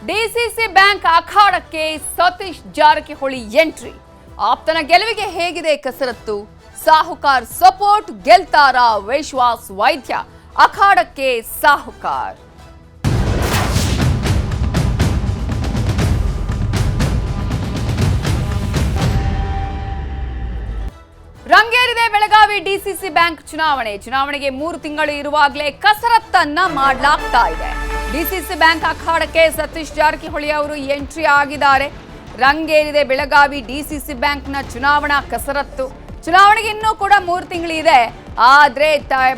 DCC bank ಅಖಾಡಕ್ಕೆ Satish Jarkiholi entry. ಆಪ್ತನ ಗೆಲುವಿಗೆ ಹೇಗಿದೆ ಕಸರತ್ತು? ಸಾಹುಕಾರ್ ಸಪೋರ್ಟ್ ಗೆಲ್ತಾರ ವಿಶ್ವಾಸ್ ವೈದ್ಯ? ಅಖಾಡಕ್ಕೆ ಸಾಹುಕಾರ್. ರಂಗೇರಿದೆ ಬೆಳಗಾವಿ ಡಿಸಿಸಿ ಬ್ಯಾಂಕ್ ಚುನಾವಣೆಗೆ 3 ತಿಂಗಳು ಇರುವಾಗಲೇ ಕಸರತ್ತನ್ನ ಮಾಡಲಾಗ್ತಾ ಇದೆ. ಡಿಸಿಸಿ ಬ್ಯಾಂಕ್ ಅಖಾಡಕ್ಕೆ ಸತೀಶ್ ಜಾರಕಿಹೊಳಿ ಅವರು ಎಂಟ್ರಿ ಆಗಿದ್ದಾರೆ. ರಂಗೇರಿದೆ ಬೆಳಗಾವಿ ಡಿಸಿಸಿ ಬ್ಯಾಂಕ್ನ ಚುನಾವಣಾ ಕಸರತ್ತು. ಚುನಾವಣೆಗೆ ಇನ್ನೂ ಕೂಡ 3 ತಿಂಗಳಿದೆ. ಆದ್ರೆ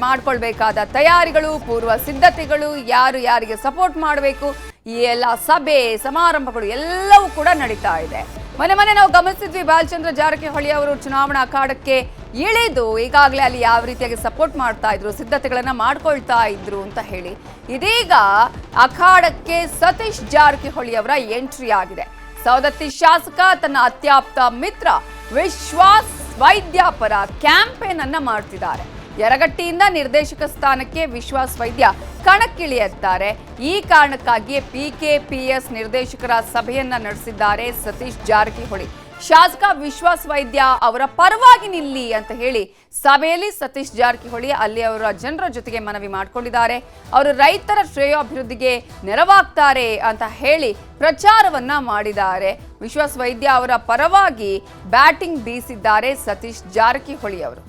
ಮಾಡ್ಕೊಳ್ಬೇಕಾದ ತಯಾರಿಗಳು, ಪೂರ್ವ ಸಿದ್ಧತೆಗಳು, ಯಾರಿಗೆ ಸಪೋರ್ಟ್ ಮಾಡಬೇಕು, ಈ ಎಲ್ಲ ಸಭೆ ಸಮಾರಂಭಗಳು ಎಲ್ಲವೂ ಕೂಡ ನಡೀತಾ ಇದೆ. ಮೊನ್ನೆ ನಾವು ಗಮನಿಸಿದ್ವಿ, ಬಾಲಚಂದ್ರ ಜಾರಕಿಹೊಳಿ ಅವರು ಚುನಾವಣಾ ಅಖಾಡಕ್ಕೆ ಇಳಿದು ಈಗಾಗಲೇ ಅಲ್ಲಿ ಯಾವ ರೀತಿಯಾಗಿ ಸಪೋರ್ಟ್ ಮಾಡ್ತಾ ಇದ್ರು, ಸಿದ್ಧತೆಗಳನ್ನ ಮಾಡ್ಕೊಳ್ತಾ ಇದ್ರು ಅಂತ ಹೇಳಿ. ಇದೀಗ ಅಖಾಡಕ್ಕೆ ಸತೀಶ್ ಜಾರಕಿಹೊಳಿ ಅವರ ಎಂಟ್ರಿ ಆಗಿದೆ. ಸವದತ್ತಿ ಶಾಸಕ ತನ್ನ ಅತ್ಯಾಪ್ತ ಮಿತ್ರ ವಿಶ್ವಾಸ್ ವೈದ್ಯ ಪರ ಕ್ಯಾಂಪೇನ್ ಅನ್ನ ಮಾಡ್ತಿದ್ದಾರೆ. ಯರಗಟ್ಟಿಯಿಂದ ನಿರ್ದೇಶಕ ಸ್ಥಾನಕ್ಕೆ ವಿಶ್ವಾಸ್ ವೈದ್ಯ ಕಣಕ್ಕಿಳಿಯುತ್ತಾರೆ. ಈ ಕಾರಣಕ್ಕಾಗಿಯೇ PKPS ನಿರ್ದೇಶಕರ ಸಭೆಯನ್ನ ನಡೆಸಿದ್ದಾರೆ ಸತೀಶ್ ಜಾರಕಿಹೊಳಿ. ಶಾಸಕ ವಿಶ್ವಾಸ್ ವೈದ್ಯ ಅವರ ಪರವಾಗಿ ನಿಲ್ಲಿ ಅಂತ ಹೇಳಿ ಸಭೆಯಲ್ಲಿ ಸತೀಶ್ ಜಾರಕಿಹೊಳಿ ಅಲ್ಲಿ ಅವರ ಜನರ ಜೊತೆಗೆ ಮನವಿ ಮಾಡಿಕೊಂಡಿದ್ದಾರೆ. ಅವರು ರೈತರ ಶ್ರೇಯೋಭಿವೃದ್ಧಿಗೆ ನೆರವಾಗ್ತಾರೆ ಅಂತ ಹೇಳಿ ಪ್ರಚಾರವನ್ನ ಮಾಡಿದ್ದಾರೆ. ವಿಶ್ವಾಸ್ ವೈದ್ಯ ಅವರ ಪರವಾಗಿ ಬ್ಯಾಟಿಂಗ್ ಬೀಸಿದ್ದಾರೆ ಸತೀಶ್ ಜಾರಕಿಹೊಳಿ ಅವರು.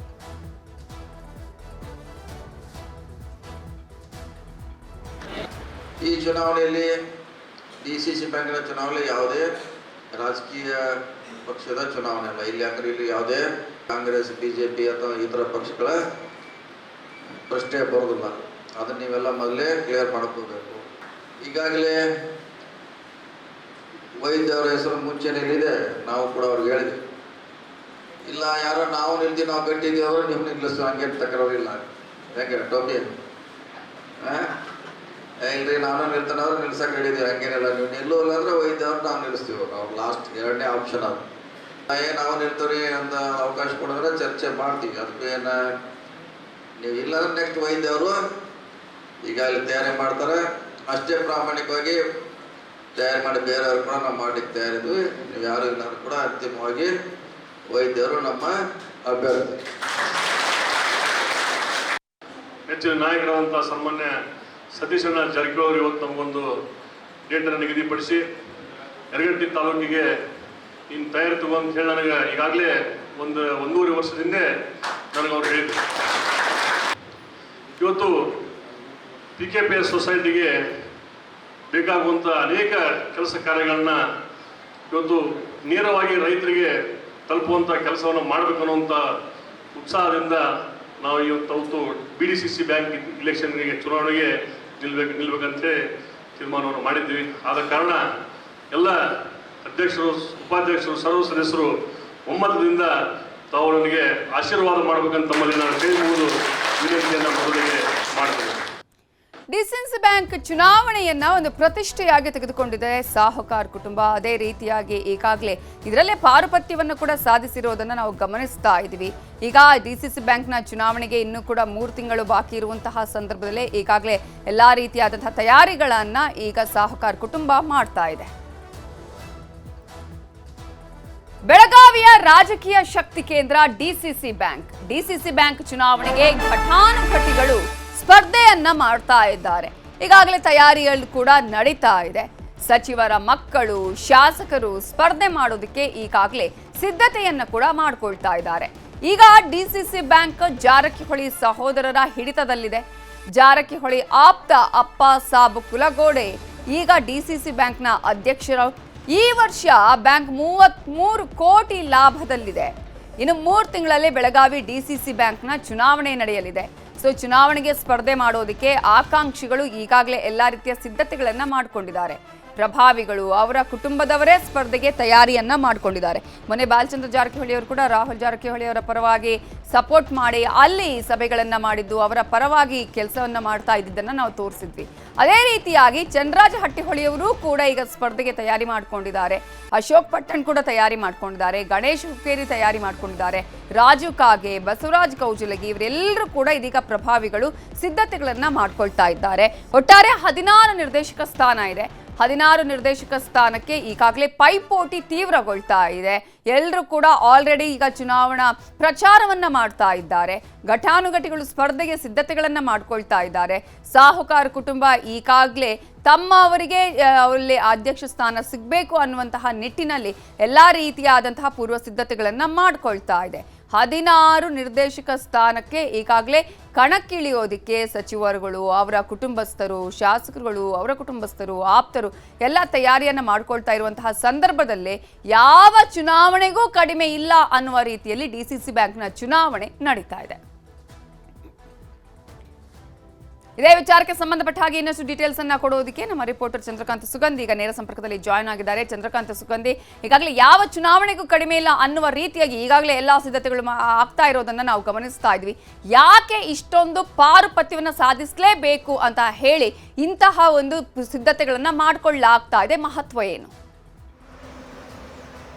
ಈ ಚುನಾವಣೆಯಲ್ಲಿ ಡಿಸಿಸಿ ಬ್ಯಾಂಕಿನ ಚುನಾವಣೆ ಯಾವುದೇ ರಾಜಕೀಯ ಪಕ್ಷದ ಚುನಾವಣೆ ಅಲ್ಲ. ಇಲ್ಲಿ ಯಾವುದೇ ಕಾಂಗ್ರೆಸ್, BJP ಅಥವಾ ಇತರ ಪಕ್ಷಗಳ ಪ್ರಶ್ನೆ ಬರೋದಿಲ್ಲ. ಅದನ್ನ ನೀವೆಲ್ಲ ಮೊದಲೇ ಕ್ಲಿಯರ್ ಮಾಡ್ಕೋಬೇಕು. ಈಗಾಗಲೇ ವೈದ್ಯ ಅವರ ಹೆಸರು ಮುಂಚೆನೇಲಿದೆ. ನಾವು ಕೂಡ ಅವ್ರಿಗೆ ಹೇಳಿದ್ವಿ, ಇಲ್ಲ ಯಾರೋ ನಾವು ನಿಲ್ತೀವಿ, ನಾವು ಗಟ್ಟಿದ್ದೀವಿ, ನೀವು ನಿಲ್ಲಿಸೋ ಹಂಗೆ ತಕರಾರಿಲ್ಲ. ಯಾಕೆ ಟೋಪಿ ಇಲ್ರಿ ನಾನು ನಿಲ್ತಾನವ್ರು ನಿಲ್ಸಕ್ಕೆ ಹೇಳಿದ್ದೀವಿ, ಹಂಗೇನಿಲ್ಲ. ನೀವು ನಿಲ್ಲೋಲ್ಲ ಅಂದ್ರೆ ವೈದ್ಯ ಅವ್ರು ನಾವು ನಿಲ್ಲಿಸ್ತೀವಿ. ಅವ್ರು ಲಾಸ್ಟ್ 2ನೇ ಆಪ್ಷನ್ ಅದು. ನಾವು ನಿಲ್ತೀವಿ ಅಂತ ಅವಕಾಶ ಕೊಡಿದ್ರೆ ಚರ್ಚೆ ಮಾಡ್ತೀವಿ. ಅದಕ್ಕೆ ಏನು ನೀವು ಇಲ್ಲಾಂದ್ರೆ ನೆಕ್ಸ್ಟ್ ವೈದ್ಯ ಅವರು ಈಗ ಅಲ್ಲಿ ತಯಾರಿ ಮಾಡ್ತಾರೆ. ಅಷ್ಟೇ ಪ್ರಾಮಾಣಿಕವಾಗಿ ತಯಾರಿ ಮಾಡಿ ಬೇರೆಯವ್ರು ಕೂಡ ನಾವು ಮಾಡ್ಲಿಕ್ಕೆ ತಯಾರಿದ್ವಿ. ನೀವು ಯಾರು ಇಲ್ಲಾಂದ್ರೂ ಕೂಡ ಅಂತಿಮವಾಗಿ ವೈದ್ಯರು ನಮ್ಮ ಅಭ್ಯರ್ಥಿ. ಹೆಚ್ಚಿನ ನಾಯಕರಾದಂಥ ಸಾಮಾನ್ಯ ಸತೀಶಣ್ಣ ಜಾರಕಿಹೊಳಿ ಇವತ್ತು ನಮಗೊಂದು ಡೇಟನ್ನು ನಿಗದಿಪಡಿಸಿ ಯರಗಟ್ಟಿ ತಾಲೂಕಿಗೆ ಇನ್ನು ತಯಾರಿ ತಗೊಂಡು ಹೇಳಿ ನನಗೆ ಈಗಾಗಲೇ ಒಂದೂವರೆ ವರ್ಷದಿಂದ ನನಗೆ ಅವ್ರು ಹೇಳಿದ್ರು. ಇವತ್ತು PKPS ಸೊಸೈಟಿಗೆ ಬೇಕಾಗುವಂಥ ಅನೇಕ ಕೆಲಸ ಕಾರ್ಯಗಳನ್ನ ಇವತ್ತು ನೇರವಾಗಿ ರೈತರಿಗೆ ತಲುಪುವಂಥ ಕೆಲಸವನ್ನು ಮಾಡಬೇಕು ಅನ್ನುವಂಥ ಉತ್ಸಾಹದಿಂದ ನಾವು ಇವತ್ತು BDCC ಬ್ಯಾಂಕ್ ಇಲೆಕ್ಷನ್ಗೆ ಚುನಾವಣೆಗೆ ನಿಲ್ಬೇಕಂತ ತೀರ್ಮಾನವನ್ನು ಮಾಡಿದ್ವಿ. ಆದ ಕಾರಣ ಎಲ್ಲ ಅಧ್ಯಕ್ಷರು, ಉಪಾಧ್ಯಕ್ಷರು, ಸರ್ವ ಸದಸ್ಯರು ಒಮ್ಮತದಿಂದ ತಾವು ನನಗೆ ಆಶೀರ್ವಾದ ಮಾಡಬೇಕಂತ ತಮ್ಮಲ್ಲಿ ನಾನು ಕೇಳುವುದು ವಿನಂತಿಯನ್ನು ಮೊದಲಿಗೆ ಮಾಡ್ತೇನೆ. ಡಿಸಿಸಿ ಬ್ಯಾಂಕ್ ಚುನಾವಣೆಯನ್ನ ಒಂದು ಪ್ರತಿಷ್ಠೆಯಾಗಿ ತೆಗೆದುಕೊಂಡಿದೆ ಸಾಹುಕಾರ್ ಕುಟುಂಬ. ಅದೇ ರೀತಿಯಾಗಿ ಈಗಾಗಲೇ ಇದರಲ್ಲೇ ಪಾರುಪತ್ಯವನ್ನು ಕೂಡ ಸಾಧಿಸಿರೋದನ್ನು ನಾವು ಗಮನಿಸ್ತಾ ಇದ್ದೀವಿ. ಈಗ ಡಿಸಿಸಿ ಬ್ಯಾಂಕ್ನ ಚುನಾವಣೆಗೆ ಇನ್ನೂ ಕೂಡ 3 ತಿಂಗಳು ಬಾಕಿ ಇರುವಂತಹ ಸಂದರ್ಭದಲ್ಲಿ ಈಗಾಗಲೇ ಎಲ್ಲಾ ರೀತಿಯಾದಂತಹ ತಯಾರಿಗಳನ್ನ ಈಗ ಸಾಹುಕಾರ್ ಕುಟುಂಬ ಮಾಡ್ತಾ ಇದೆ. ಬೆಳಗಾವಿಯ ರಾಜಕೀಯ ಶಕ್ತಿ ಕೇಂದ್ರ ಡಿಸಿಸಿ ಬ್ಯಾಂಕ್ ಚುನಾವಣೆಗೆ ಘಟಾನುಘಟಿಗಳು ಸ್ಪರ್ಧೆಯನ್ನ ಮಾಡ್ತಾ ಇದ್ದಾರೆ. ಈಗಾಗಲೇ ತಯಾರಿಗಳು ಕೂಡ ನಡೀತಾ ಇದೆ. ಸಚಿವರ ಮಕ್ಕಳು, ಶಾಸಕರು ಸ್ಪರ್ಧೆ ಮಾಡೋದಕ್ಕೆ ಈಗಾಗಲೇ ಸಿದ್ಧತೆಯನ್ನ ಕೂಡ ಮಾಡ್ಕೊಳ್ತಾ ಇದ್ದಾರೆ. ಈಗ ಡಿಸಿಸಿ ಬ್ಯಾಂಕ್ ಜಾರಕಿಹೊಳಿ ಸಹೋದರರ ಹಿಡಿತದಲ್ಲಿದೆ. ಜಾರಕಿಹೊಳಿ ಆಪ್ತ ಅಪ್ಪ ಸಾಬ್ ಕುಲಗೋಡೆ ಈಗ ಡಿಸಿಸಿ ಬ್ಯಾಂಕ್ನ ಅಧ್ಯಕ್ಷರು. ಈ ವರ್ಷ ಬ್ಯಾಂಕ್ 33 ಕೋಟಿ ಲಾಭದಲ್ಲಿದೆ. ಇನ್ನು 3 ತಿಂಗಳಲ್ಲಿ ಬೆಳಗಾವಿ ಡಿಸಿಸಿ ಬ್ಯಾಂಕ್ನ ಚುನಾವಣೆ ನಡೆಯಲಿದೆ. ಸೊ ಚುನಾವಣೆಗೆ ಸ್ಪರ್ಧೆ ಮಾಡೋದಕ್ಕೆ ಆಕಾಂಕ್ಷಿಗಳು ಈಗಾಗಲೇ ಎಲ್ಲ ರೀತಿಯ ಸಿದ್ಧತೆಗಳನ್ನ ಮಾಡಿಕೊಂಡಿದ್ದಾರೆ. ಪ್ರಭಾವಿಗಳು, ಅವರ ಕುಟುಂಬದವರೇ ಸ್ಪರ್ಧೆಗೆ ತಯಾರಿಯನ್ನ ಮಾಡಿಕೊಂಡಿದ್ದಾರೆ. ಮೊನ್ನೆ ಬಾಲಚಂದ್ರ ಜಾರಕಿಹೊಳಿ ಅವರು ಕೂಡ ರಾಹುಲ್ ಜಾರಕಿಹೊಳಿ ಅವರ ಪರವಾಗಿ ಸಪೋರ್ಟ್ ಮಾಡಿ ಅಲ್ಲಿ ಸಭೆಗಳನ್ನ ಮಾಡಿದ್ದು, ಅವರ ಪರವಾಗಿ ಕೆಲಸವನ್ನ ಮಾಡ್ತಾ ಇದ್ದಿದ್ದನ್ನ ನಾವು ತೋರಿಸಿದ್ವಿ. ಅದೇ ರೀತಿಯಾಗಿ ಚಂದ್ರರಾಜ ಹಟ್ಟಿಹೊಳಿಯವರು ಕೂಡ ಈಗ ಸ್ಪರ್ಧೆಗೆ ತಯಾರಿ ಮಾಡಿಕೊಂಡಿದ್ದಾರೆ. ಅಶೋಕ್ ಪಟ್ಟಣ್ ಕೂಡ ತಯಾರಿ ಮಾಡಿಕೊಂಡಿದ್ದಾರೆ. ಗಣೇಶ್ ಹುಕ್ಕೇರಿ ತಯಾರಿ ಮಾಡಿಕೊಂಡಿದ್ದಾರೆ. ರಾಜು ಕಾಗೆ, ಬಸವರಾಜ್ ಕೌಜಲಗಿ ಇವರೆಲ್ಲರೂ ಕೂಡ ಇದೀಗ ಪ್ರಭಾವಿಗಳು ಸಿದ್ಧತೆಗಳನ್ನ ಮಾಡ್ಕೊಳ್ತಾ ಇದ್ದಾರೆ. ಒಟ್ಟಾರೆ 16 ನಿರ್ದೇಶಕ ಸ್ಥಾನ ಇದೆ. 16 ನಿರ್ದೇಶಕ ಸ್ಥಾನಕ್ಕೆ ಈಗಾಗಲೇ ಪೈಪೋಟಿ ತೀವ್ರಗೊಳ್ತಾ ಇದೆ. ಎಲ್ಲರೂ ಕೂಡ ಆಲ್ರೆಡಿ ಈಗ ಚುನಾವಣಾ ಪ್ರಚಾರವನ್ನ ಮಾಡ್ತಾ ಇದ್ದಾರೆ. ಘಟಾನುಘಟಿಗಳು ಸ್ಪರ್ಧೆಗೆ ಸಿದ್ಧತೆಗಳನ್ನ ಮಾಡ್ಕೊಳ್ತಾ ಇದ್ದಾರೆ. ಸಾಹುಕಾರ ಕುಟುಂಬ ಈಗಾಗಲೇ ಅವರಿಗೆ ಅವರಲ್ಲಿ ಅಧ್ಯಕ್ಷ ಸ್ಥಾನ ಸಿಗಬೇಕು ಅನ್ನುವಂತಹ ನಿಟ್ಟಿನಲ್ಲಿ ಎಲ್ಲಾ ರೀತಿಯಾದಂತಹ ಪೂರ್ವ ಸಿದ್ಧತೆಗಳನ್ನ ಮಾಡ್ಕೊಳ್ತಾ ಇದೆ. 16 ನಿರ್ದೇಶಕ ಸ್ಥಾನಕ್ಕೆ ಈಗಾಗಲೇ ಕಣಕ್ಕಿಳಿಯೋದಕ್ಕೆ ಸಚಿವರುಗಳು, ಅವರ ಕುಟುಂಬಸ್ಥರು, ಶಾಸಕರುಗಳು, ಅವರ ಕುಟುಂಬಸ್ಥರು, ಆಪ್ತರು ಎಲ್ಲ ತಯಾರಿಯನ್ನ ಮಾಡ್ಕೊಳ್ತಾ ಇರುವಂತಹ ಸಂದರ್ಭದಲ್ಲೇ ಯಾವ ಚುನಾವಣೆಗೂ ಕಡಿಮೆ ಇಲ್ಲ ಅನ್ನುವ ರೀತಿಯಲ್ಲಿ ಡಿಸಿಸಿ ಬ್ಯಾಂಕ್ನ ಚುನಾವಣೆ ನಡೀತಾ ಇದೆ. ಇದೇ ವಿಚಾರಕ್ಕೆ ಸಂಬಂಧಪಟ್ಟ ಹಾಗೆ ಇನ್ನಷ್ಟು ಡೀಟೇಲ್ಸ್ ಅನ್ನ ಕೊಡೋದಕ್ಕೆ ನಮ್ಮ ರಿಪೋರ್ಟರ್ ಚಂದ್ರಕಾಂತ್ ಸುಗಂಧಿ ಈಗ ನೇರ ಸಂಪರ್ಕದಲ್ಲಿ ಜಾಯ್ನ್ ಆಗಿದ್ದಾರೆ. ಚಂದ್ರಕಾಂತ್ ಸುಗಂಧಿ, ಈಗಾಗಲೇ ಯಾವ ಚುನಾವಣೆಗೂ ಕಡಿಮೆ ಇಲ್ಲ ಅನ್ನುವ ರೀತಿಯಾಗಿ ಈಗಾಗಲೇ ಎಲ್ಲಾ ಸಿದ್ಧತೆಗಳು ಆಗ್ತಾ ಇರೋದನ್ನ ನಾವು ಗಮನಿಸ್ತಾ ಇದ್ವಿ. ಯಾಕೆ ಇಷ್ಟೊಂದು ಪಾರುಪತ್ಯವನ್ನ ಸಾಧಿಸಲೇಬೇಕು ಅಂತ ಹೇಳಿ ಇಂತಹ ಒಂದು ಸಿದ್ಧತೆಗಳನ್ನ ಮಾಡ್ಕೊಳ್ಳಲಾಗ್ತಾ ಇದೆ? ಮಹತ್ವ ಏನು?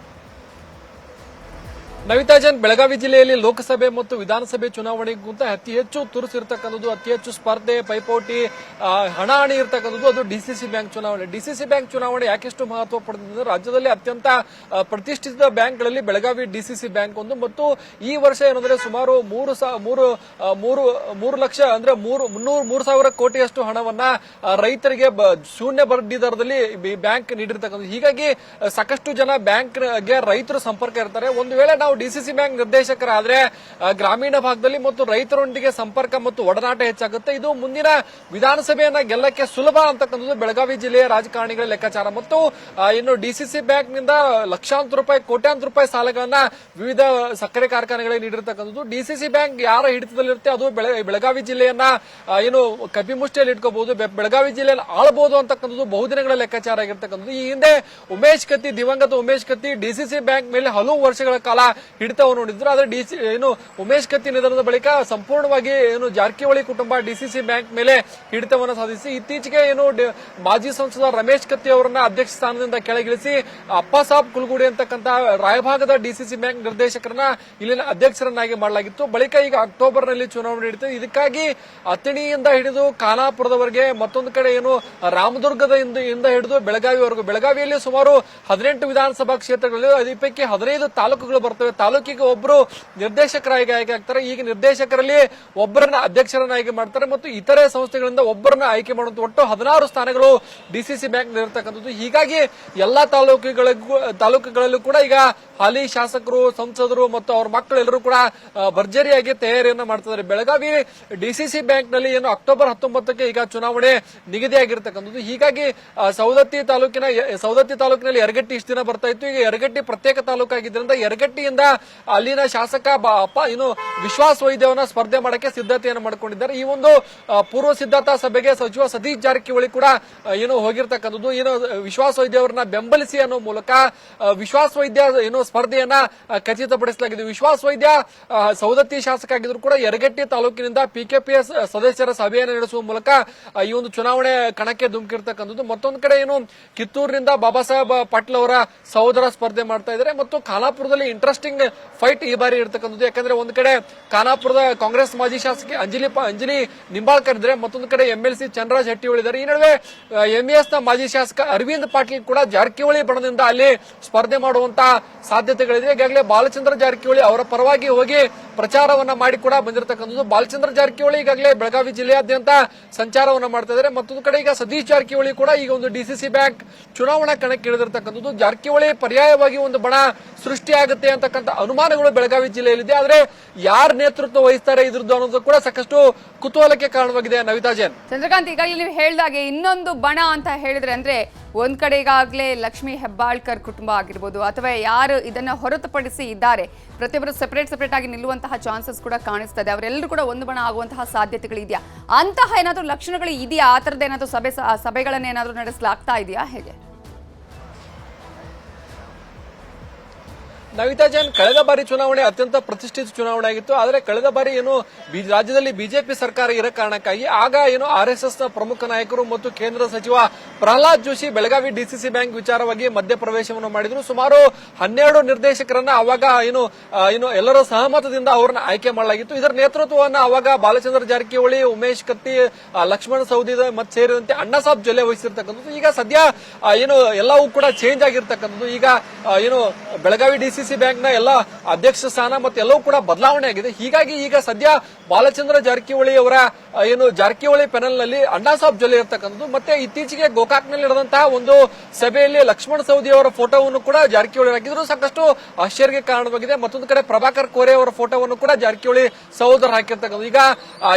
ನವಿತಾ ಜೈನ್, ಬೆಳಗಾವಿ ಜಿಲ್ಲೆಯಲ್ಲಿ ಲೋಕಸಭೆ ಮತ್ತು ವಿಧಾನಸಭೆ ಚುನಾವಣೆಗಿಂತ ಅತಿ ಹೆಚ್ಚು ತುರುಸಿರ್ತಕ್ಕಂಥದ್ದು, ಅತಿ ಹೆಚ್ಚು ಸ್ಪರ್ಧೆ, ಪೈಪೋಟಿ, ಹಣಾಹಣಿ ಇರ್ತಕ್ಕಂಥದ್ದು ಅದು ಡಿಸಿಸಿ ಬ್ಯಾಂಕ್ ಚುನಾವಣೆ. ಡಿಸಿಸಿ ಬ್ಯಾಂಕ್ ಚುನಾವಣೆ ಯಾಕೆಷ್ಟು ಮಹತ್ವ ಪಡೆದಿದೆ? ರಾಜ್ಯದಲ್ಲಿ ಅತ್ಯಂತ ಪ್ರತಿಷ್ಠಿತ ಬ್ಯಾಂಕ್ಗಳಲ್ಲಿ ಬೆಳಗಾವಿ ಡಿಸಿಸಿ ಬ್ಯಾಂಕ್ ಒಂದು. ಮತ್ತು ಈ ವರ್ಷ ಏನಂದ್ರೆ ಸುಮಾರು 3 ಲಕ್ಷ ಅಂದ್ರೆ 3,000 ಕೋಟಿಯಷ್ಟು ಹಣವನ್ನ ರೈತರಿಗೆ ಶೂನ್ಯ ಬಡ್ಡಿ ದರದಲ್ಲಿ ಬ್ಯಾಂಕ್ ನೀಡಿರ್ತಕ್ಕಂಥದ್ದು. ಹೀಗಾಗಿ ಸಾಕಷ್ಟು ಜನ ಬ್ಯಾಂಕ್ಗೆ ರೈತರು ಸಂಪರ್ಕ ಇರ್ತಾರೆ. ಒಂದು ವೇಳೆ ನಾವು ಡಿಸಿಸಿ ಬ್ಯಾಂಕ್ ನಿರ್ದೇಶಕರಾದ್ರೆ ಗ್ರಾಮೀಣ ಭಾಗದಲ್ಲಿ ಮತ್ತು ರೈತರೊಂದಿಗೆ ಸಂಪರ್ಕ ಮತ್ತು ಒಡನಾಟ ಹೆಚ್ಚಾಗುತ್ತೆ. ಇದು ಮುಂದಿನ ವಿಧಾನಸಭೆಯನ್ನ ಗೆಲ್ಲಕ್ಕೆ ಸುಲಭ ಅಂತಕ್ಕಂಥದ್ದು ಬೆಳಗಾವಿ ಜಿಲ್ಲೆಯ ರಾಜಕಾರಣಿಗಳ ಲೆಕ್ಕಾಚಾರ. ಮತ್ತು ಇನ್ನು ಡಿಸಿಸಿ ಬ್ಯಾಂಕ್ ನಿಂದ ಲಕ್ಷಾಂತರ ರೂಪಾಯಿ, ಕೋಟ್ಯಾಂತರ ರೂಪಾಯಿ ಸಾಲಗಳನ್ನ ವಿವಿಧ ಸಕ್ಕರೆ ಕಾರ್ಖಾನೆಗಳಿಗೆ ನೀಡಿರ್ತಕ್ಕಂಥದ್ದು. ಡಿಸಿಸಿ ಬ್ಯಾಂಕ್ ಯಾರ ಹಿಡಿತದಲ್ಲಿರುತ್ತೆ ಅದು ಬೆಳಗಾವಿ ಜಿಲ್ಲೆಯನ್ನ ಏನು ಕಪಿಮುಷ್ಟಿಯಲ್ಲಿ ಇಟ್ಕೋಬಹುದು, ಬೆಳಗಾವಿ ಜಿಲ್ಲೆಯಲ್ಲಿ ಆಳಬಹುದು ಅಂತಕ್ಕಂಥದ್ದು ಬಹುದಿನಗಳ ಲೆಕ್ಕಾಚಾರ ಆಗಿರ್ತಕ್ಕಂಥದ್ದು. ಈ ಹಿಂದೆ ದಿವಂಗತ ಉಮೇಶ್ ಕತ್ತಿ ಡಿಸಿಸಿ ಬ್ಯಾಂಕ್ ಮೇಲೆ ಹಲವು ವರ್ಷಗಳ ಕಾಲ ಹಿಡಿತವನ್ನು ನೋಡಿದ್ರು. ಆದ್ರೆ ಉಮೇಶ್ ಕತ್ತಿ ನಿಧನದ ಬಳಿಕ ಸಂಪೂರ್ಣವಾಗಿ ಜಾರಕಿಹೊಳಿ ಕುಟುಂಬ ಡಿಸಿಸಿ ಬ್ಯಾಂಕ್ ಮೇಲೆ ಹಿಡಿತವನ್ನು ಸಾಧಿಸಿ ಇತ್ತೀಚೆಗೆ ಮಾಜಿ ಸಂಸದ ರಮೇಶ್ ಕತ್ತಿ ಅವರನ್ನ ಅಧ್ಯಕ್ಷ ಸ್ಥಾನದಿಂದ ಕೆಳಗಿಳಿಸಿ ಅಪ್ಪಾಸಾಬ್ ಕುಲ್ಗುಡಿ ಅಂತಕ್ಕಂಥ ರಾಯಭಾಗದ ಡಿಸಿಸಿ ಬ್ಯಾಂಕ್ ನಿರ್ದೇಶಕರನ್ನ ಇಲ್ಲಿನ ಅಧ್ಯಕ್ಷರನ್ನಾಗಿ ಮಾಡಲಾಗಿತ್ತು. ಬಳಿಕ ಈಗ ಅಕ್ಟೋಬರ್ ನಲ್ಲಿ ಚುನಾವಣೆ ನಡೀತು. ಇದಕ್ಕಾಗಿ ಅಥಣಿಯಿಂದ ಹಿಡಿದು ಖಾನಾಪುರದವರೆಗೆ, ಮತ್ತೊಂದು ಕಡೆ ರಾಮದುರ್ಗದಿಂದ ಹಿಡಿದು ಬೆಳಗಾವಿವರೆಗೂ, ಬೆಳಗಾವಿಯಲ್ಲಿ ಸುಮಾರು 18 ವಿಧಾನಸಭಾ ಕ್ಷೇತ್ರಗಳಲ್ಲಿ ಅದೇ ಪೈಕಿ 15 ತಾಲೂಕುಗಳು ಬರ್ತವೆ. ತಾಲೂಕಿಗೆ ಒಬ್ಬರು ನಿರ್ದೇಶಕರಾಗಿ ಆಯ್ಕೆ ಆಗ್ತಾರೆ. ಈಗ ನಿರ್ದೇಶಕರಲ್ಲಿ ಒಬ್ಬರನ್ನ ಅಧ್ಯಕ್ಷರನ್ನಾಗಿ ಮಾಡ್ತಾರೆ ಮತ್ತು ಇತರೆ ಸಂಸ್ಥೆಗಳಿಂದ ಒಬ್ಬರನ್ನ ಆಯ್ಕೆ ಮಾಡುವಂತ ಒಟ್ಟು 16 ಸ್ಥಾನಗಳು ಡಿಸಿಸಿ ಬ್ಯಾಂಕ್ ಇರತಕ್ಕಂಥದ್ದು. ಹೀಗಾಗಿ ಎಲ್ಲಾ ತಾಲೂಕುಗಳಲ್ಲೂ ಕೂಡ ಈಗ ಹಾಲಿ ಶಾಸಕರು, ಸಂಸದರು ಮತ್ತು ಅವರ ಮಕ್ಕಳೆಲ್ಲರೂ ಕೂಡ ಭರ್ಜರಿಯಾಗಿ ತಯಾರಿಯನ್ನ ಮಾಡ್ತಿದ್ದಾರೆ. ಬೆಳಗಾವಿ ಡಿಸಿಸಿ ಬ್ಯಾಂಕ್ ನಲ್ಲಿ ಏನು ಅಕ್ಟೋಬರ್ 19ಕ್ಕೆ ಈಗ ಚುನಾವಣೆ ನಿಗದಿಯಾಗಿರ್ತಕ್ಕಂಥದ್ದು. ಹೀಗಾಗಿ ಸವದತ್ತಿ ತಾಲೂಕಿನಲ್ಲಿ ಯರಗಟ್ಟಿ ಇಷ್ಟು ದಿನ ಬರ್ತಾ ಇತ್ತು. ಈಗ ಯರಗಟ್ಟಿ ಪ್ರತ್ಯೇಕ ತಾಲೂಕಾಗಿದ್ದರಿಂದ ಯರಗಟ್ಟಿಯಿಂದ ಅಲ್ಲಿನ ಶಾಸಕ ವಿಶ್ವಾಸ್ ವೈದ್ಯವನ್ನ ಸ್ಪರ್ಧೆ ಮಾಡಕ್ಕೆ ಸಿದ್ಧತೆಯನ್ನು ಮಾಡಿಕೊಂಡಿದ್ದಾರೆ. ಈ ಒಂದು ಪೂರ್ವ ಸಿದ್ಧತಾ ಸಭೆಗೆ ಸಚಿವ ಸತೀಶ್ ಜಾರಕಿಹೊಳಿ ಕೂಡ ಹೋಗಿರ್ತಕ್ಕಂಥದ್ದು. ವಿಶ್ವಾಸ್ ವೈದ್ಯ ಅವರನ್ನ ಬೆಂಬಲಿಸಿ ಅನ್ನೋ ಮೂಲಕ ವಿಶ್ವಾಸ್ ವೈದ್ಯ ಸ್ಪರ್ಧೆಯನ್ನ ಖಚಿತಪಡಿಸಲಾಗಿದೆ. ವಿಶ್ವಾಸ್ ವೈದ್ಯ ಸವದತ್ತಿ ಶಾಸಕ ಆಗಿದ್ರು ಕೂಡ ಯರಗಟ್ಟಿ ತಾಲೂಕಿನಿಂದ ಪಿಕೆಪಿಎಸ್ ಸದಸ್ಯರ ಸಭೆಯನ್ನು ನಡೆಸುವ ಮೂಲಕ ಈ ಒಂದು ಚುನಾವಣೆ ಕಣಕ್ಕೆ ಧುಮುಕಿರ್ತಕ್ಕಂಥದ್ದು. ಮತ್ತೊಂದು ಕಡೆ ಕಿತ್ತೂರಿನಿಂದ ಬಾಬಾ ಸಾಹೇಬ್ ಪಾಟೀಲ್ ಅವರ ಸಹೋದರ ಸ್ಪರ್ಧೆ ಮಾಡ್ತಾ ಇದ್ದಾರೆ ಮತ್ತು ಖಾನಾಪುರದಲ್ಲಿ ಇಂಟ್ರೆಸ್ಟಿಂಗ್ ಫೈಟ್ ಈ ಬಾರಿ ಇರತಕ್ಕಂಥದ್ದು. ಯಾಕಂದ್ರೆ ಒಂದು ಕಡೆ ಖಾನಾಪುರದ ಕಾಂಗ್ರೆಸ್ ಮಾಜಿ ಶಾಸಕಿ ಅಂಜಲಿ ನಿಂಬಾಳ್ಕರ್ ಇದ್ದಾರೆ, ಮತ್ತೊಂದು ಕಡೆ ಎಂಎಲ್ಸಿ ಚಂದ್ರರಾಜ್ ಹೆಟ್ಟಿಹೊಳಿ ಇದ್ದಾರೆ. ಈ ನಡುವೆ ಎಂಇಎಸ್ ನ ಮಾಜಿ ಶಾಸಕ ಅರವಿಂದ್ ಪಾಟೀಲ್ ಕೂಡ ಜಾರಕಿಹೊಳಿ ಬಣದಿಂದ ಅಲ್ಲಿ ಸ್ಪರ್ಧೆ ಮಾಡುವಂತ ಸಾಧ್ಯತೆಗಳಿದೆ. ಈಗಾಗಲೇ ಬಾಲಚಂದ್ರ ಜಾರಕಿಹೊಳಿ ಅವರ ಪರವಾಗಿ ಹೋಗಿ ಪ್ರಚಾರವನ್ನ ಮಾಡಿ ಕೂಡ ಬಂದಿರತಕ್ಕಂಥದ್ದು. ಬಾಲಚಂದ್ರ ಜಾರಕಿಹೊಳಿ ಈಗಾಗಲೇ ಬೆಳಗಾವಿ ಜಿಲ್ಲೆಯಾದ್ಯಂತ ಸಂಚಾರವನ್ನ ಮಾಡ್ತಾ ಇದ್ದಾರೆ. ಮತ್ತೊಂದು ಕಡೆ ಈಗ ಸತೀಶ್ ಜಾರಕಿಹೊಳಿ ಕೂಡ ಈಗ ಒಂದು ಡಿಸಿಸಿ ಬ್ಯಾಂಕ್ ಚುನಾವಣಾ ಕಣಕ್ಕೆ ಇಳಿದಿರತಕ್ಕಂಥದ್ದು. ಜಾರಕಿಹೊಳಿ ಪರ್ಯಾಯವಾಗಿ ಒಂದು ಬಣ ಸೃಷ್ಟಿಯಾಗುತ್ತೆ ಅಂತಕ್ಕಂಥ ಅನುಮಾನಗಳು ಬೆಳಗಾವಿ ಜಿಲ್ಲೆಯಲ್ಲಿದೆ. ಆದ್ರೆ ಯಾರ ನೇತೃತ್ವ ವಹಿಸ್ತಾರೆ ಇದ್ರದ್ದು ಅನ್ನೋದು ಕೂಡ ಸಾಕಷ್ಟು ಕುತೂಹಲಕ್ಕೆ ಕಾರಣವಾಗಿದೆ. ನವಿತಾ ಜೈನ್. ಚಂದ್ರಕಾಂತ್, ಈಗಾಗಲೇ ನೀವು ಹೇಳಿದಾಗೆ ಇನ್ನೊಂದು ಬಣ ಅಂತ ಹೇಳಿದ್ರೆ ಅಂದ್ರೆ ಒಂದ್ ಕಡೆ ಈಗಾಗಲೇ ಲಕ್ಷ್ಮೀ ಹೆಬ್ಬಾಳ್ಕರ್ ಕುಟುಂಬ ಆಗಿರ್ಬೋದು ಅಥವಾ ಯಾರು ಇದನ್ನ ಹೊರತುಪಡಿಸಿ ಇದ್ದಾರೆ, ಪ್ರತಿಯೊಬ್ಬರು ಸೆಪರೇಟ್ ಆಗಿ ನಿಲ್ಲುವಂತಹ ಚಾನ್ಸಸ್ ಕೂಡ ಕಾಣಿಸ್ತದೆ. ಅವರೆಲ್ಲರೂ ಕೂಡ ಒಂದು ಬಣ ಆಗುವಂತಹ ಸಾಧ್ಯತೆಗಳಿದೆಯಾ? ಅಂತಹ ಏನಾದರೂ ಲಕ್ಷಣಗಳು ಇದೆಯಾ? ಆ ತರದ ಏನಾದರೂ ಸಭೆಗಳನ್ನ ಏನಾದರೂ ನಡೆಸಲಾಗ್ತಾ ಇದೆಯಾ? ಹೇಗೆ? ನವಿತಾ ಜೈನ್, ಕಳೆದ ಬಾರಿ ಚುನಾವಣೆ ಅತ್ಯಂತ ಪ್ರತಿಷ್ಠಿತ ಚುನಾವಣೆ ಆಗಿತ್ತು. ಆದರೆ ಕಳೆದ ಬಾರಿ ಏನು ರಾಜ್ಯದಲ್ಲಿ ಬಿಜೆಪಿ ಸರ್ಕಾರ ಇರೋ ಕಾರಣಕ್ಕಾಗಿ ಆಗ ಏನು RSS ನ ಪ್ರಮುಖ ನಾಯಕರು ಮತ್ತು ಕೇಂದ್ರ ಸಚಿವ ಪ್ರಹ್ಲಾದ್ ಜೋಶಿ ಬೆಳಗಾವಿ ಡಿಸಿಸಿ ಬ್ಯಾಂಕ್ ವಿಚಾರವಾಗಿ ಮಧ್ಯಪ್ರವೇಶವನ್ನು ಮಾಡಿದ್ರು. ಸುಮಾರು 12 ನಿರ್ದೇಶಕರನ್ನ ಅವಾಗ ಏನು ಎಲ್ಲರ ಸಹಮತದಿಂದ ಅವರನ್ನ ಆಯ್ಕೆ ಮಾಡಲಾಗಿತ್ತು. ಇದರ ನೇತೃತ್ವವನ್ನು ಅವಾಗ ಬಾಲಚಂದ್ರ ಜಾರಕಿಹೊಳಿ, ಉಮೇಶ್ ಕತ್ತಿ, ಲಕ್ಷ್ಮಣ ಸವದಿ ಮತ್ತು ಸೇರಿದಂತೆ ಅಣ್ಣಾಸಾಬ್ ಜೊಲ್ಲೆ ವಹಿಸಿರ್ತಕ್ಕಂಥದ್ದು. ಈಗ ಸದ್ಯ ಏನು ಎಲ್ಲವೂ ಕೂಡ ಚೇಂಜ್ ಆಗಿರ್ತಕ್ಕಂಥದ್ದು. ಈಗ ಏನು ಬೆಳಗಾವಿ ಡಿಸಿಸಿ ಬ್ಯಾಂಕ್ ನ ಎಲ್ಲ ಅಧ್ಯಕ್ಷ ಸ್ಥಾನ ಮತ್ತೆ ಎಲ್ಲವೂ ಕೂಡ ಬದಲಾವಣೆ ಆಗಿದೆ. ಹೀಗಾಗಿ ಈಗ ಸದ್ಯ ಬಾಲಚಂದ್ರ ಜಾರಕಿಹೊಳಿ ಅವರ ಏನು ಜಾರಕಿಹೊಳಿ ಪೆನಲ್ ನಲ್ಲಿ ಅಣ್ಣಾಸಾಬ್ ಜೊಲ್ಲೆ ಇರತಕ್ಕಂಥದ್ದು. ಮತ್ತೆ ಇತ್ತೀಚೆಗೆ ಗೋಕಾಕ್ನಲ್ಲಿ ನಡೆದಂತಹ ಒಂದು ಸಭೆಯಲ್ಲಿ ಲಕ್ಷ್ಮಣ ಸವದಿ ಅವರ ಫೋಟೋವನ್ನು ಕೂಡ ಜಾರಕಿಹೊಳಿ ಹಾಕಿದ್ರು. ಸಾಕಷ್ಟು ಆಶ್ಚರ್ಯಕ್ಕೆ ಕಾರಣವಾಗಿದೆ. ಮತ್ತೊಂದು ಕಡೆ ಪ್ರಭಾಕರ್ ಕೋರೆ ಅವರ ಫೋಟೋವನ್ನು ಕೂಡ ಜಾರಕಿಹೊಳಿ ಸಹೋದರ ಹಾಕಿರ್ತಕ್ಕಂಥದ್ದು. ಈಗ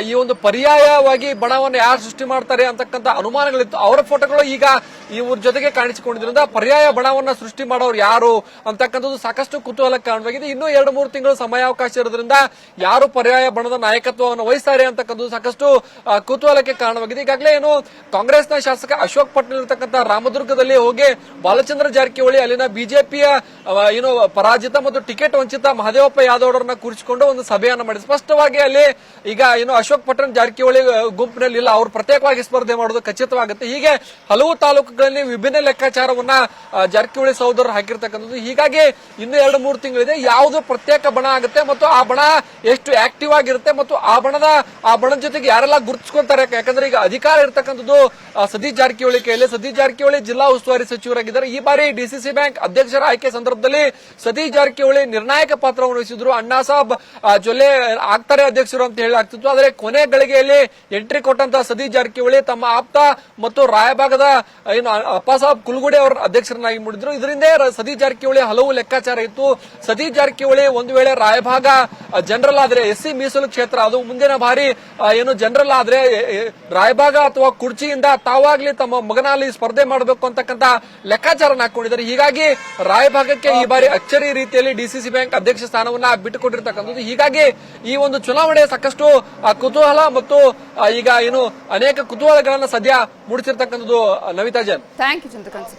ಈ ಒಂದು ಪರ್ಯಾಯವಾಗಿ ಬಣವನ್ನು ಯಾರು ಸೃಷ್ಟಿ ಮಾಡ್ತಾರೆ ಅಂತಕ್ಕಂಥ ಅನುಮಾನಗಳಿತ್ತು. ಅವರ ಫೋಟೋಗಳು ಈಗ ಇವ್ರ ಜೊತೆಗೆ ಕಾಣಿಸಿಕೊಂಡಿದ್ರಿಂದ ಪರ್ಯಾಯ ಬಣವನ್ನ ಸೃಷ್ಟಿ ಮಾಡೋರು ಯಾರು ಅಂತಕ್ಕಂಥದ್ದು ಸಾಕಷ್ಟು ಕುತೂಹಲಕ್ಕೆ ಕಾರಣವಾಗಿದೆ. ಇನ್ನೂ 2-3 ತಿಂಗಳು ಸಮಯಾವಕಾಶ ಇರೋದ್ರಿಂದ ಯಾರು ಪರ್ಯಾಯ ಬಣದ ನಾಯಕತ್ವವನ್ನು ವಹಿಸ್ತಾರೆ ಅಂತಕ್ಕಂಥದ್ದು ಸಾಕಷ್ಟು ಕುತೂಹಲಕ್ಕೆ ಕಾರಣವಾಗಿದೆ. ಈಗಾಗಲೇ ಏನು ಕಾಂಗ್ರೆಸ್ನ ಶಾಸಕ ಅಶೋಕ್ ಪಟ್ನಲ್ ಇರತಕ್ಕಂಥ ರಾಮದುರ್ಗದಲ್ಲಿ ಹೋಗಿ ಬಾಲಚಂದ್ರ ಜಾರಕಿಹೊಳಿ ಅಲ್ಲಿನ ಬಿಜೆಪಿಯ ಏನು ಪರಾಜಿತ ಮತ್ತು ಟಿಕೆಟ್ ವಂಚಿತ ಮಹದೇವಪ್ಪ ಯಾದವ್ ಅವರನ್ನ ಕೂರಿಸಿಕೊಂಡು ಒಂದು ಸಭೆಯನ್ನು ಮಾಡಿ ಸ್ಪಷ್ಟವಾಗಿ ಅಲ್ಲಿ ಈಗ ಏನು ಅಶೋಕ್ ಪಟ್ಟಣ್ ಜಾರಕಿಹೊಳಿ ಗುಂಪಿನಲ್ಲಿ ಇಲ್ಲ, ಅವರು ಪ್ರತ್ಯೇಕವಾಗಿ ಸ್ಪರ್ಧೆ ಮಾಡೋದು ಖಚಿತವಾಗುತ್ತೆ. ಹೀಗೆ ಹಲವು ತಾಲೂಕುಗಳಲ್ಲಿ ವಿಭಿನ್ನ ಲೆಕ್ಕಾಚಾರವನ್ನ ಜಾರಕಿಹೊಳಿ ಸಹೋದರರು ಹಾಕಿರ್ತಕ್ಕಂಥದ್ದು. ಹೀಗಾಗಿ ಇನ್ನು 2-3 ತಿಂಗಳಿದೆ, ಯಾವುದು ಪ್ರತ್ಯೇಕ ಬಣ ಆಗುತ್ತೆ ಮತ್ತು ಆ ಬಣ ಎಷ್ಟು ಆಕ್ಟಿವ್ ಆಗಿರುತ್ತೆ ಮತ್ತು ಆ ಬಣದ ಜೊತೆಗೆ ಯಾರೆಲ್ಲ ಗುರುತಿಸ್ಕೊಳ್ತಾರೆ. ಯಾಕಂದ್ರೆ ಈಗ ಅಧಿಕಾರ ಇರತಕ್ಕಂಥದ್ದು ಸತೀಶ್ ಜಾರಕಿಹೊಳಿ ಕೈಯಲ್ಲಿ. ಸತೀಶ್ ಜಾರಕಿಹೊಳಿ ಜಿಲ್ಲಾ ಉಸ್ತುವಾರಿ ಸಚಿವರಾಗಿದ್ದಾರೆ. ಈ ಬಾರಿ ಡಿಸಿಸಿ ಬ್ಯಾಂಕ್ ಅಧ್ಯಕ್ಷರ ಆಯ್ಕೆ ಸಂದರ್ಭದಲ್ಲಿ ಸತೀಶ್ ಜಾರಕಿಹೊಳಿ ನಿರ್ಣಾಯಕ ಪಾತ್ರವನ್ನು ವಹಿಸಿದ್ರು. ಅಣ್ಣಾಸಾಬ್ ಜೊಲ್ಲೆ ಆಗ್ತಾರೆ ಅಧ್ಯಕ್ಷರು ಅಂತ ಹೇಳಿ ಆಗ್ತಿತ್ತು. ಆದರೆ ಕೊನೆ ಗಳಿಗೆಯಲ್ಲಿ ಎಂಟ್ರಿ ಕೊಟ್ಟಂತಹ ಸತೀಶ್ ಜಾರಕಿಹೊಳಿ ತಮ್ಮ ಆಪ್ತ ಮತ್ತು ರಾಯಭಾಗದ ಏನು ಅಪ್ಪಾಸಾಬ್ ಕುಲಗುಡೆ ಅವರ ಅಧ್ಯಕ್ಷರನ್ನಾಗಿ ಮಾಡಿದ್ರು. ಇದರಿಂದ ಸತೀಶ್ ಜಾರಕಿಹೊಳಿ ಹಲವು ಲೆಕ್ಕಾಚಾರ ಇತ್ತು. ಸತೀಶ್ ಜಾರಕಿಹೊಳಿ ಒಂದು ವೇಳೆ ರಾಯಭಾಗ ಜನರಲ್ ಆದ್ರೆ SC ಮೀಸಲು ಕ್ಷೇತ್ರ, ಅದು ಮುಂದಿನ ಬಾರಿ ಏನು ಜನರಲ್ ಆದ್ರೆ ರಾಯಭಾಗ ಅಥವಾ ಕುರ್ಚಿಯಿಂದ ತಾವಾಗ್ಲಿ ತಮ್ಮ ಮಗನಲ್ಲಿ ಸ್ಪರ್ಧೆ ಮಾಡಬೇಕು ಅಂತಕ್ಕಂಥ ಲೆಕ್ಕಾಚಾರ ಹಾಕೊಂಡಿದ್ದಾರೆ. ಹೀಗಾಗಿ ರಾಯಭಾಗಕ್ಕೆ ಈ ಬಾರಿ ಅಚ್ಚರಿ ರೀತಿಯಲ್ಲಿ ಡಿಸಿಸಿ ಬ್ಯಾಂಕ್ ಅಧ್ಯಕ್ಷ ಸ್ಥಾನವನ್ನ ಬಿಟ್ಟುಕೊಟ್ಟಿರ್ತಕ್ಕಂಥದ್ದು. ಹೀಗಾಗಿ ಈ ಒಂದು ಚುನಾವಣೆ ಸಾಕಷ್ಟು ಕುತೂಹಲ ಮತ್ತು ಈಗ ಏನು ಅನೇಕ ಕುತೂಹಲಗಳನ್ನ ಸದ್ಯ ಮೂಡಿಸಿರ್ತಕ್ಕಂಥದ್ದು. Navita Jain, thank you Chandrakant.